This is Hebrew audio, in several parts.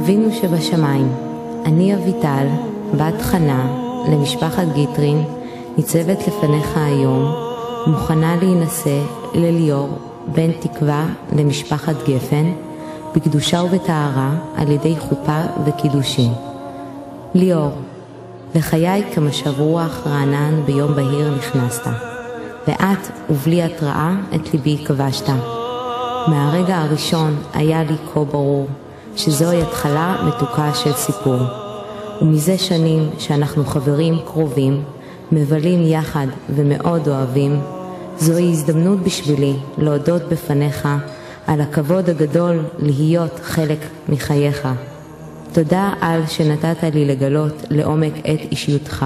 אבינו שבשמיים, אני אביטל, בת חנה, למשפחת גיטרין, ניצבת לפניך היום, מוכנה להינשא לליאור, בן תקווה למשפחת גפן, בקדושה ובטהרה על ידי חופה וקידושין. ליאור, לחיי כמשב רוח רענן ביום בהיר נכנסת, ואת ובלי התראה את ליבי כבשת. מהרגע הראשון היה לי כה ברור שזוהי התחלה מתוקה של סיפור, ומזה שנים שאנחנו חברים קרובים, מבלים יחד ומאוד אוהבים, זוהי הזדמנות בשבילי להודות בפניך על הכבוד הגדול להיות חלק מחייך. תודה על שנתת לי לגלות לעומק את אישיותך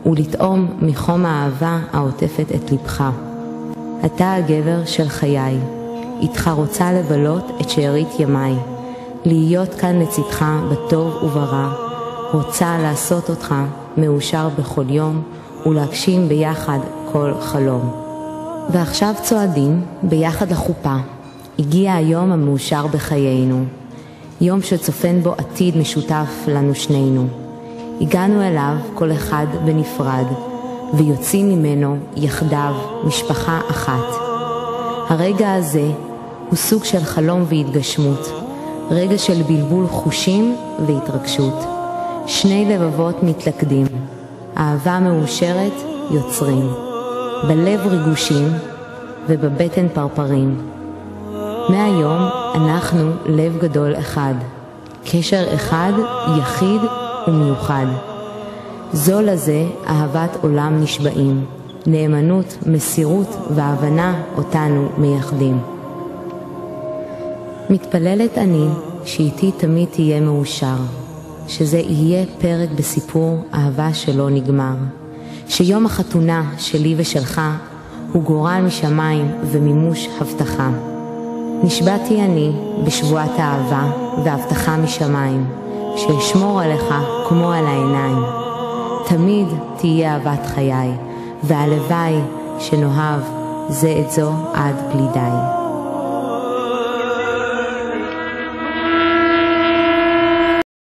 ולטעום מחום האהבה העוטפת את לבך. אתה הגבר של חיי, איתך רוצה לבלות את שארית ימיי, להיות כאן לצדך בטוב וברע, רוצה לעשות אותך מאושר בכל יום ולהגשים ביחד כל חלום. ועכשיו צועדים ביחד לחופה. הגיע היום המאושר בחיינו, יום שצופן בו עתיד משותף לנו שנינו. הגענו אליו כל אחד בנפרד, ויוצאים ממנו יחדיו משפחה אחת. הרגע הזה הוא סוג של חלום והתגשמות, רגע של בלבול חושים והתרגשות. שני לבבות מתלכדים, אהבה מאושרת יוצרים, בלב ריגושים ובבטן פרפרים. מהיום אנחנו לב גדול אחד, קשר אחד יחיד ומיוחד. זו לזה אהבת עולם נשבעים, נאמנות, מסירות והבנה אותנו מייחדים. מתפללת אני שאיתי תמיד תהיה מאושר, שזה יהיה פרק בסיפור אהבה שלא נגמר, שיום החתונה שלי ושלך הוא גורל משמיים ומימוש הבטחה. נשבעתי אני בשבועת האהבה והבטחה משמיים, שאשמור עליך כמו על העיניים. תמיד תהיה אהבת חיי, והלוואי שנאהב זה את זו עד בלי די.